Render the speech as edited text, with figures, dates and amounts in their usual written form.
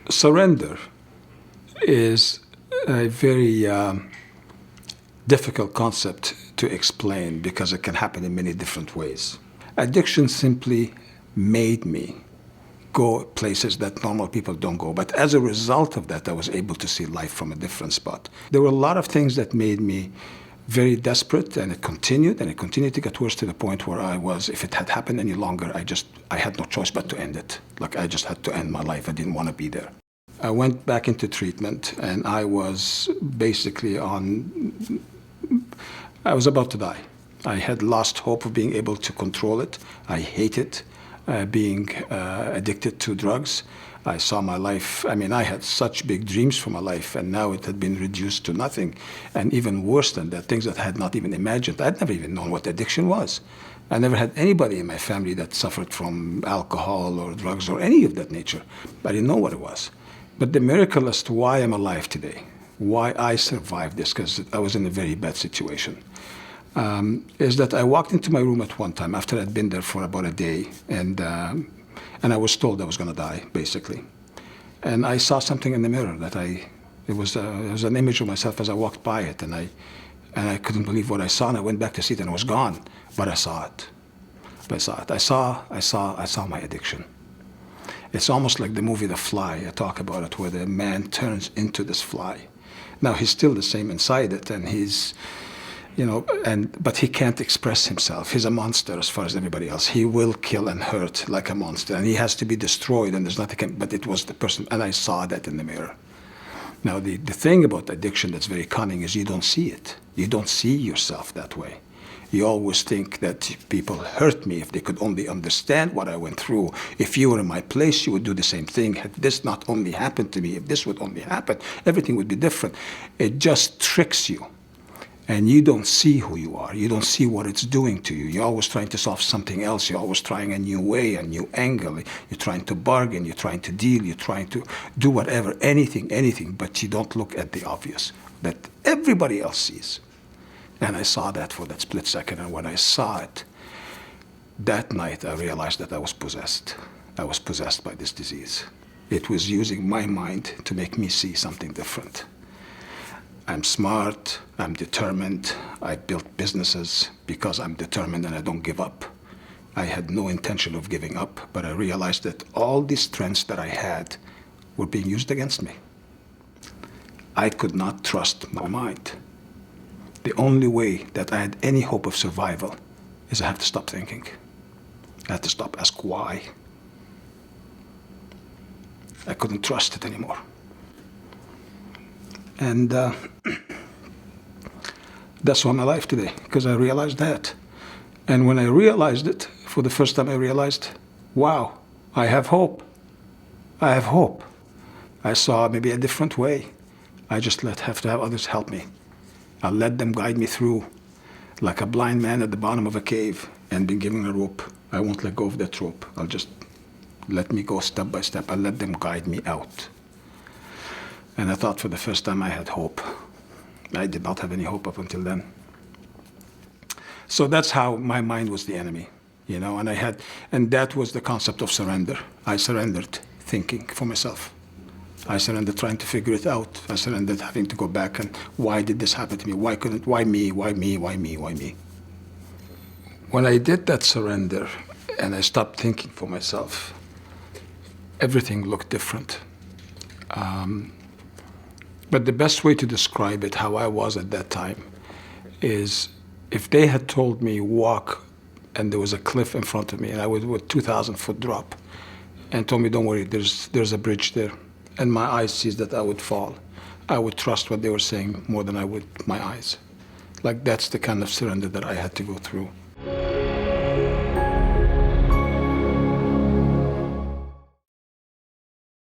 Surrender is a very difficult concept to explain because it can happen in many different ways. Addiction simply made me go places that normal people don't go. But as a result of that, I was able to see life from a different spot. There were a lot of things that made me very desperate, and it continued to get worse to the point where I was, if it had happened any longer, I had no choice but to end it. Like, I just had to end my life. I didn't want to be there. I went back into treatment, and I was basically I was about to die. I had lost hope of being able to control it. I hated being addicted to drugs. I saw my life, I had such big dreams for my life, and now it had been reduced to nothing. And even worse than that, things that I had not even imagined. I'd never even known what addiction was. I never had anybody in my family that suffered from alcohol or drugs or any of that nature. I didn't know what it was. But the miracle as to why I'm alive today, why I survived this, because I was in a very bad situation, is that I walked into my room at one time after I'd been there for about a day, and I was told I was going to die, basically. And I saw something in the mirror that it was an image of myself as I walked by it, and I couldn't believe what I saw, and I went back to see it, and it was gone. But I saw it. I saw my addiction. It's almost like the movie The Fly. I talk about it, where the man turns into this fly. Now, he's still the same inside it, and he's, but he can't express himself. He's a monster as far as everybody else. He will kill and hurt like a monster, and he has to be destroyed, and there's nothing, but it was the person, and I saw that in the mirror. Now, the thing about addiction that's very cunning is you don't see it. You don't see yourself that way. You always think that people hurt me if they could only understand what I went through. If you were in my place, you would do the same thing. Had this not only happened to me, if this would only happen, everything would be different. It just tricks you. And you don't see who you are. You don't see what it's doing to you. You're always trying to solve something else. You're always trying a new way, a new angle. You're trying to bargain. You're trying to deal. You're trying to do whatever, anything. But you don't look at the obvious that everybody else sees. And I saw that for that split second. And when I saw it, that night I realized that I was possessed. I was possessed by this disease. It was using my mind to make me see something different. I'm smart, I'm determined. I built businesses because I'm determined and I don't give up. I had no intention of giving up, but I realized that all these strengths that I had were being used against me. I could not trust my mind. The only way that I had any hope of survival is I have to stop thinking. I had to stop asking why. I couldn't trust it anymore. And that's why I'm alive today, because I realized that. And when I realized it, for the first time I realized, wow, I have hope. I have hope. I saw maybe a different way. I just have to have others help me. I'll let them guide me through, like a blind man at the bottom of a cave and been given a rope. I won't let go of that rope. I'll just let me go step by step. I'll let them guide me out. And I thought for the first time I had hope. I did not have any hope up until then. So that's how my mind was the enemy, and that was the concept of surrender. I surrendered thinking for myself. I surrendered trying to figure it out. I surrendered having to go back and why did this happen to me? Why me? When I did that surrender and I stopped thinking for myself, everything looked different. But the best way to describe it, how I was at that time, is if they had told me walk and there was a cliff in front of me and I would 2,000-foot drop and told me, don't worry, there's a bridge there. And my eyes sees that I would fall. I would trust what they were saying more than I would my eyes. Like, that's the kind of surrender that I had to go through.